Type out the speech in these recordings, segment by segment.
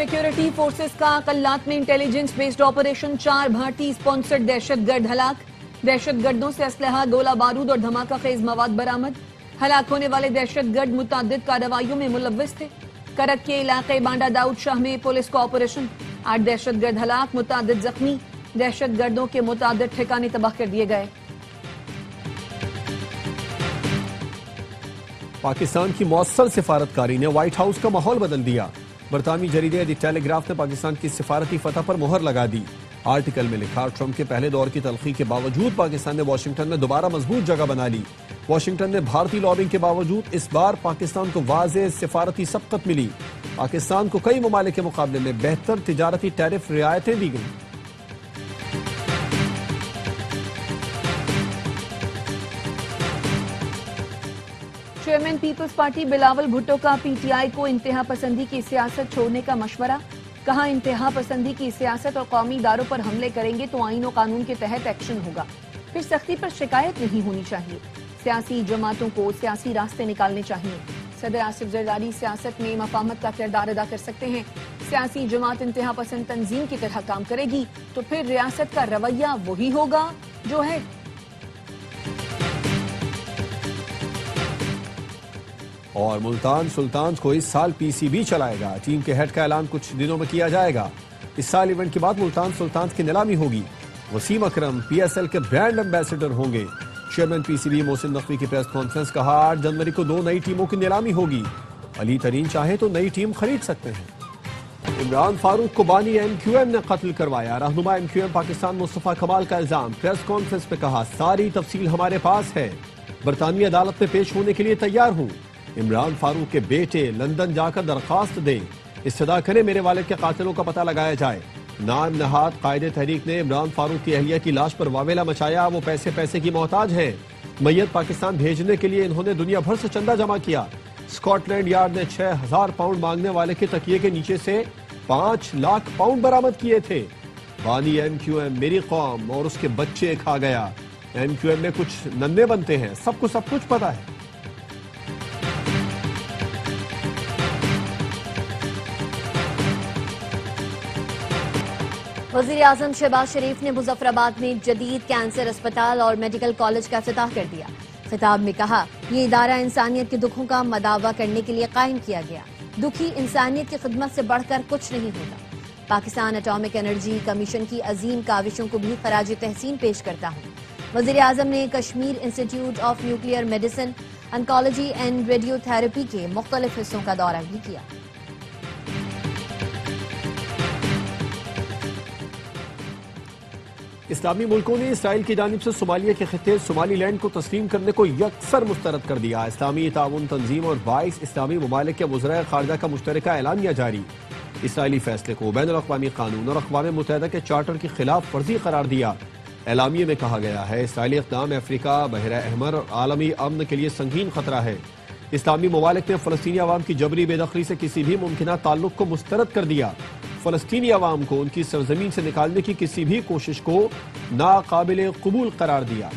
Security forces का कल्लात में intelligence based operation, 4 भारतीय स्पॉन्सर्ड दहशतगर्द हलाक। दहशतगर्दों से असलहा, गोला बारूद और धमाका खेज मवाद बरामद। हलाक होने वाले दहशतगर्द मुतादिद कार्रवाइयों में मुलव्विस थे। करक के इलाके बांडा दाऊद शाह में पुलिस का ऑपरेशन, 8 दहशतगर्द हलाक, मुतादिद जख्मी। दहशतगर्दों के मुतादिद ठिकाने तबाह कर दिए गए। पाकिस्तान की मौसर सिफारतकारी ने व्हाइट हाउस का माहौल बदल दिया। बरतानवी जरीदे द टेलीग्राफ ने पाकिस्तान की सिफारती फतह पर मुहर लगा दी। आर्टिकल में लिखा, ट्रंप के पहले दौर की तलखी के बावजूद पाकिस्तान ने वाशिंगटन में दोबारा मजबूत जगह बना ली। वाशिंगटन ने भारतीय लॉबिंग के बावजूद इस बार पाकिस्तान को वाज़ेह सिफारती सबकत मिली। पाकिस्तान को कई ममालिक के मुकाबले में बेहतर तिजारती टैरिफ रियायतें दी गई। चेयरमैन पीपल्स पार्टी बिलावल भुट्टो का पीटीआई को इंतहा पसंदी की सियासत छोड़ने का मशवरा। कहा, इंतहा पसंदी की सियासत और कौमी इदारों पर हमले करेंगे तो आईन और कानून के तहत एक्शन होगा, फिर सख्ती पर शिकायत नहीं होनी चाहिए। सियासी जमातों को सियासी रास्ते निकालने चाहिए। सदर आसिफ जरदारी सियासत में मफाहमत का किरदार अदा कर सकते हैं। सियासी जमात इंतहा पसंद तंजीम की तरह काम करेगी तो फिर रियासत का रवैया वही होगा जो है। और मुल्तान सुल्तान्स को इस साल पीसीबी चलाएगा। टीम के हेड का ऐलान कुछ दिनों में किया जाएगा। इस साल इवेंट के बाद मुल्तान सुल्तान्स की नीलामी होगी। वसीम अकरम पीएसएल के ब्रांड एम्बेसडर होंगे। चेयरमैन पीसीबी मोहसिन नकवी की प्रेस कॉन्फ्रेंस, कहा 8 जनवरी को 2 नई टीमों की नीलामी होगी। अली तरीन चाहे तो नई टीम खरीद सकते हैं। इमरान फारूक को बानी एमक्यूएम ने कत्ल करवाया। रहनुमा एमक्यूएम पाकिस्तान मुस्तफा कमाल का इल्जाम। प्रेस कॉन्फ्रेंस में कहा, सारी तफसील हमारे पास है, बरतानवी अदालत में पेश होने के लिए तैयार हूँ। इमरान फारूक के बेटे लंदन जाकर दरखास्त दें, इस्तदा करें मेरे वालिद के कातिलों का पता लगाया जाए। नाम नहाद कायदे तहरीक ने इमरान फारूक की अहलिया की लाश पर वावेला मचाया। वो पैसे की मोहताज है। मैयत पाकिस्तान भेजने के लिए इन्होंने दुनिया भर से चंदा जमा किया। स्कॉटलैंड यार्ड ने 6000 पाउंड मांगने वाले के तकिए के नीचे से 5 लाख पाउंड बरामद किए थे। बानी एमक्यूएम मेरी कौम और उसके बच्चे खा गया। एमक्यूएम में कुछ नन्हे बनते हैं, सबको सब कुछ पता है। वज़ीर आज़म शहबाज शरीफ ने मुजफ्फराबाद में जदीद कैंसर अस्पताल और मेडिकल कॉलेज का इफ्तिताह कर दिया। खिताब में कहा, ये इदारा इंसानियत के दुखों का मदावा करने के लिए कायम किया गया। दुखी इंसानियत की खिदमत से बढ़कर कुछ नहीं होता। पाकिस्तान एटॉमिक एनर्जी कमीशन की अजीम काविशों को भी खराज तहसीन पेश करता हूँ। वज़ीर आज़म ने Kashmir institute of nuclear medicine, oncology and radiotherapy के मुख्तलिफ हिस्सों का दौरा भी किया। इस्लामी मुल्कों ने इसराइल की जानिब से सोमालिया के खिते सोमाली लैंड को तस्लीम करने को यकसर मुस्तरद कर दिया। इस्लामी ताउन तंजीम और 22 इस्लामी ममालिक के वज़राए ख़ारजा का मुश्तरका एलानिया जारी। इसराइली फैसले को बैनुल-अक़वामी कानून और अक़वाम मुत्तहिदा के चार्टर की खिलाफ वर्जी करार दिया। एलामिये में कहा गया है, इसराइली इक़दाम अफ्रीका, बहरा अहमर और आलमी अमन के लिए संगीन खतरा है। इस्लामी ममालिक ने फ़लस्तीनी अवाम की जबरी बेदखली से किसी भी मुमकिना ताल्लुक़ को मुस्तरद कर दिया। फ़लस्तीनी अवाम को उनकी सरज़मीन से निकालने की किसी भी कोशिश को नाकाबिल कबूल करार दिया।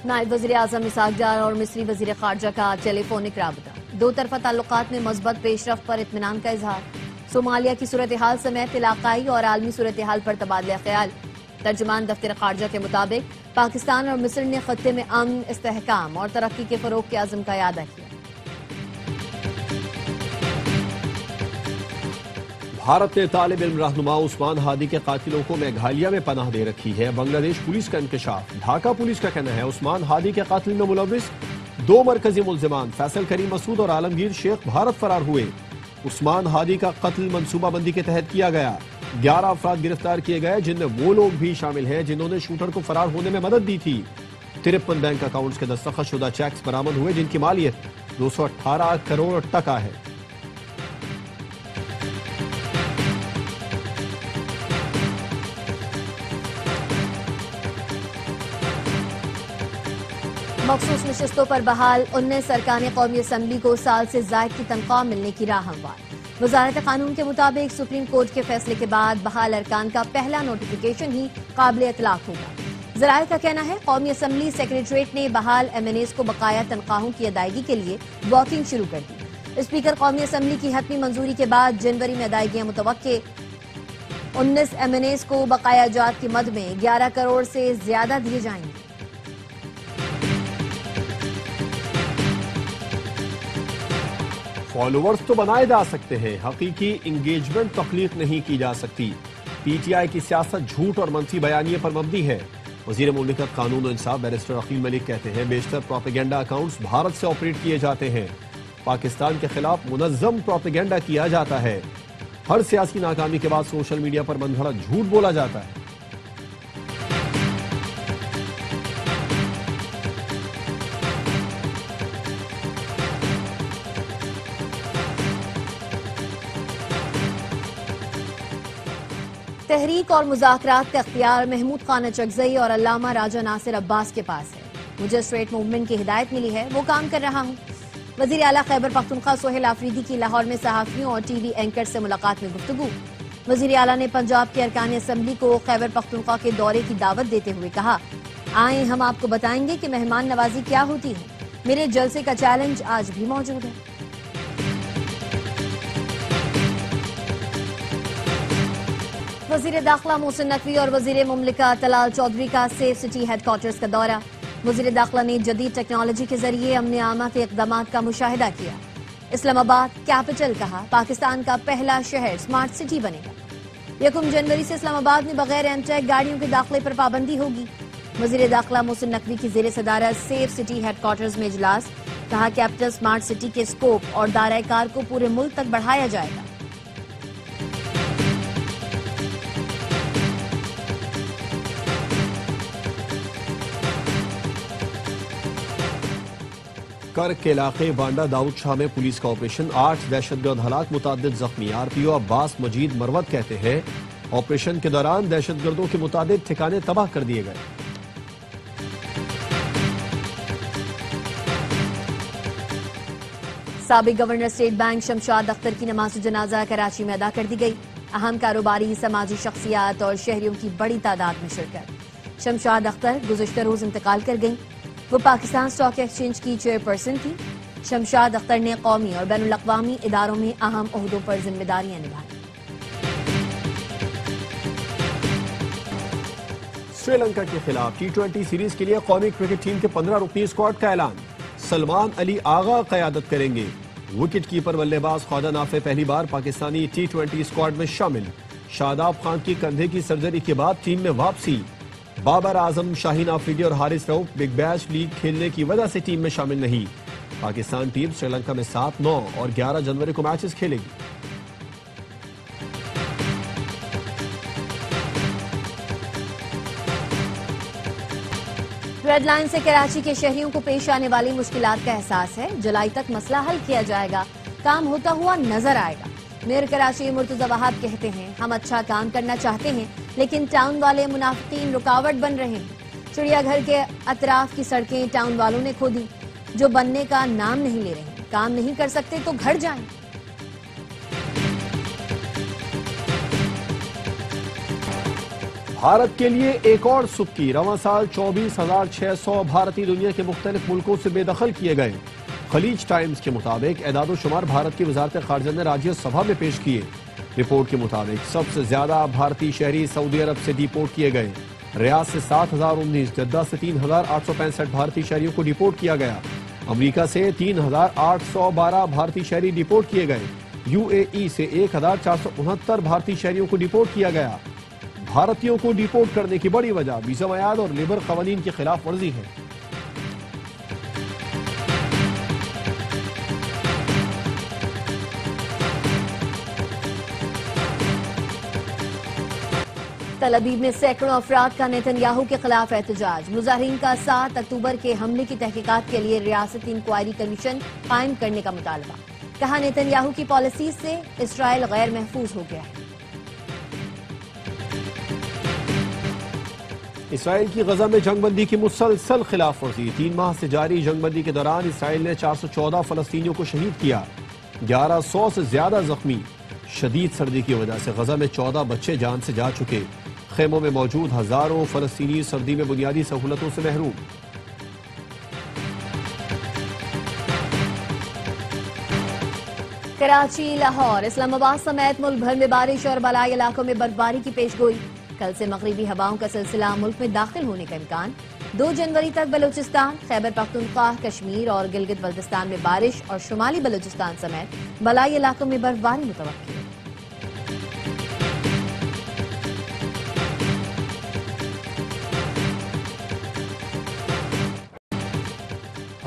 नायब वज़ीर आज़म इसहाक़ डार और मिस्री वज़ीर ख़ारजा का टेलीफोनिक राबता। दो तरफ़ा ताल्लुक़ात में मज़बूत पेशरफ़्त पर इत्मीनान का इज़हार। सोमालिया की सूरत हाल समेत इलाक़ाई और आलमी सूरत हाल पर तबादला ख्याल। तर्जुमान दफ्तर ख़ारजा के मुताबिक पाकिस्तान और मिस्र ने खत्ते में अमन, इस्तेहकाम और तरक्की के फ़रोग़ के आज़म का इरादा किया। भारत ने तालिब इल्म रहनुमा उस्मान हादी के कातिलों को मेघालय में पनाह दे रखी है। बांग्लादेश पुलिस का इंकशाफ। ढाका पुलिस का कहना है, उस्मान हादी के कातिल में मुलव्विस 2 मरकजी मुल्ज़िमान फैसल करीम मसूद और आलमगीर शेख भारत फरार हुए। उस्मान हादी का कत्ल मंसूबाबंदी के तहत किया गया। 11 अफराद गिरफ्तार किए गए, जिनमें वो लोग भी शामिल हैं जिन्होंने शूटर को फरार होने में मदद दी थी। 53 बैंक अकाउंट्स के दस्तखत शुदा चेक्स बरामद हुए, जिनकी मालियत 218 करोड़ टका है। मखसूस नशिस्तों पर बहाल 19 अरकान कौमी असम्बली को साल से ज़ायद की तनख्वाह मिलने की राह हमवार। वजारत कानून के मुताबिक सुप्रीम कोर्ट के फैसले के बाद बहाल अरकान का पहला नोटिफिकेशन ही काबिल इतलाक होगा। ذرائع کا کہنا ہے قومی اسمبلی سیکریٹریٹ نے بحال ایم این ایز کو بقایا تنخواہوں کی ادائیگی کے لیے واکنگ شروع کر دی۔ اسپیکر قومی اسمبلی کی حتمی منظوری کے بعد جنوری میں ادائیگیاں متوقع۔ 19 ایم این ایز کو بقایا جات کی مد میں 11 کروڑ سے زیادہ دیے جائیں گے۔ فالوورز تو بنائے جا سکتے ہیں، حقیقی انگیجمنٹ تخلیق نہیں کی جا سکتی۔ پی ٹی آئی کی سیاست جھوٹ اور منفی بیانیے پر مبنی ہے۔ وزیر مملکت قانون و انصاف بیرسٹر عقیل ملک کہتے ہیں بیشتر پروپیگنڈا اکاؤنٹس بھارت سے آپریٹ کیے جاتے ہیں، پاکستان کے خلاف منظم پروپیگنڈا کیا جاتا ہے، ہر سیاسی ناکامی کے بعد سوشل میڈیا پر من گھڑت جھوٹ بولا جاتا ہے۔ تحریک اور مذاکرات کا اختیار محمود خان اچکزئی اور علامہ راجہ ناصر عباس کے پاس ہے۔ مجھے اسٹریٹ موومنٹ کی ہدایت ملی ہے، وہ کام کر رہا ہوں۔ وزیر اعلیٰ خیبر پختونخوا سہیل آفریدی کی لاہور میں صحافیوں اور ٹی وی اینکر سے ملاقات میں گفتگو۔ وزیر اعلیٰ نے پنجاب کے ارکان اسمبلی کو خیبر پختونخوا کے دورے کی دعوت دیتے ہوئے کہا، آئیں ہم آپ کو بتائیں گے کہ مہمان نوازی کیا ہوتی ہے۔ میرے جلسے کا چیلنج آج بھی موجود ہے۔ وزیر داخلہ محسن نقوی اور وزیر مملکت طلال چودھری کا سیف سٹی ہیڈ کوارٹرز کا دورہ۔ وزیر داخلہ نے جدید ٹیکنالوجی کے ذریعے امن عامہ کے اقدامات کا مشاہدہ کیا۔ اسلام آباد کیپٹل کہا، پاکستان کا پہلا شہر سمارٹ سٹی بنے گا۔ 1 جنوری سے اسلام آباد میں بغیر ایم ٹیک گاڑیوں کے داخلے پر پابندی ہوگی۔ وزیر داخلہ محسن نقوی کی زیر صدارت سیف سٹی ہیڈ کوارٹرز میں اجلاس، کہا کیپٹل سمارٹ سٹی کے اسکوپ اور دائرہ کار کو پورے ملک تک بڑھایا جائے گا۔ کرک کے علاقے بانڈا داؤد شاہ میں پولیس کا آپریشن، 8 دہشت گرد ہلاک، متعدد زخمی۔ آر پی او عباس مجید مروت کہتے ہیں آپریشن کے دوران دہشت گردوں کے متعدد ٹھکانے تباہ کر دیے گئے۔ سابق governor state bank Shamshad Akhtar کی نماز جنازہ کراچی میں ادا کر دی گئی۔ اہم کاروباری، سماجی شخصیات اور شہریوں کی بڑی تعداد میں شرکت۔ شمشاد اختر گزشتہ روز انتقال کر گئیں۔ وہ پاکستان اسٹاک ایکسچینج کی چیئرپرسن تھی۔ شمشاد اختر نے قومی اور بین الاقوامی اداروں میں اہم عہدوں پر ذمہ داریاں نبھائیں۔ سری لنکا کے خلاف T20 سیریز کے لیے قومی کرکٹ ٹیم کے 15 رکنی اسکواڈ کا اعلان۔ سلمان علی آغا قیادت کریں گے۔ وکٹ کیپر بلے باز خواجہ نافع پہلی بار پاکستانی T20 اسکواڈ میں شامل۔ شاداب خان کی کندھے کی سرجری کے بعد ٹیم میں واپسی۔ بابر اعظم، شاہین آفریدی اور حارث رؤف بگ بیش لیگ کھیلنے کی وجہ سے ٹیم میں شامل نہیں۔ پاکستان ٹیم سری لنکا میں 7، 9 اور 11 جنوری کو میچز کھیلے گی۔ ریڈ لائن سے کراچی کے شہریوں کو پیش آنے والی مشکلات کا احساس ہے۔ جولائی تک مسئلہ حل کیا جائے گا، کام ہوتا ہوا نظر آئے گا۔ میئر کراچی مرتضی وہاب کہتے ہیں، ہم اچھا کام کرنا چاہتے ہیں لیکن ٹاؤن والے منافقین رکاوٹ بن رہے ہیں۔ چڑیا گھر کے اطراف کی سڑکیں ٹاؤن والوں نے کھودی، جو بننے کا نام نہیں لے رہے ہیں۔ کام نہیں کر سکتے تو گھر جائیں۔ بھارت کے لیے ایک اور سکی، رواں سال 24,600 بھارتی دنیا کے مختلف ملکوں سے بے دخل کیے گئے۔ خلیج ٹائمز کے مطابق اعداد و شمار بھارت کی وزارت خارجہ نے راجیہ سبھا میں پیش کیے۔ رپورٹ کے مطابق سب سے زیادہ بھارتی شہری سعودی عرب سے ڈیپورٹ کیے گئے۔ ریاض سے 7,019، جدہ سے 3,865 بھارتی شہریوں کو ڈیپورٹ کیا گیا۔ امریکہ سے 3,812 بھارتی شہری ڈیپورٹ کیے گئے۔ UAE سے 1,469 بھارتی شہریوں کو ڈیپورٹ کیا گیا۔ بھارتیوں کو ڈیپورٹ کرنے کی بڑی وجہ ویزا میعاد اور لیبر قوانین کی خلاف ورزی ہے۔ تل ابیب میں سینکڑوں افراد کا نیتن یاہو کے خلاف احتجاج۔ مظاہرین کا 7 اکتوبر کے حملے کی تحقیقات کے لیے ریاستی انکوائری کمیشن قائم کرنے کا مطالبہ۔ کہا نیتن یاہو کی پالیسی سے اسرائیل غیر محفوظ ہو گیا ہے۔ اسرائیل کی غزہ میں جنگ بندی کی مسلسل خلاف ورزی۔ 3 ماہ سے جاری جنگ بندی کے دوران اسرائیل نے 414 فلسطینیوں کو شہید کیا، 1100 سے زیادہ زخمی۔ شدید سردی کی وجہ سے غزہ میں 14 بچے جان سے جا چکے۔ خیموں میں موجود ہزاروں فلسطینی سردی میں بنیادی سہولتوں سے محروم۔ کراچی، لاہور، اسلام آباد سمیت ملک بھر میں بارش اور بالائی علاقوں میں برفباری کی پیش گوئی۔ کل سے مغربی ہواؤں کا سلسلہ ملک میں داخل ہونے کا امکان۔ 2 جنوری تک بلوچستان، خیبر پختونخوا، کشمیر اور گلگت بلتستان میں بارش اور شمالی بلوچستان سمیت بالائی علاقوں میں برفباری متوقع۔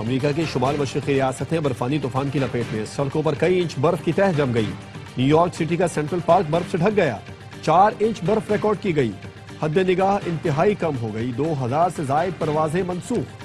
امریکہ کی شمال مشرقی ریاستیں برفانی طوفان کی لپیٹ میں، سڑکوں پر کئی انچ برف کی تہہ جم گئی۔ نیو یارک سٹی کا سینٹرل پارک برف سے ڈھک گیا، 4 انچ برف ریکارڈ کی گئی۔ حد نگاہ انتہائی کم ہو گئی، 2000 سے زائد پروازیں منسوخ۔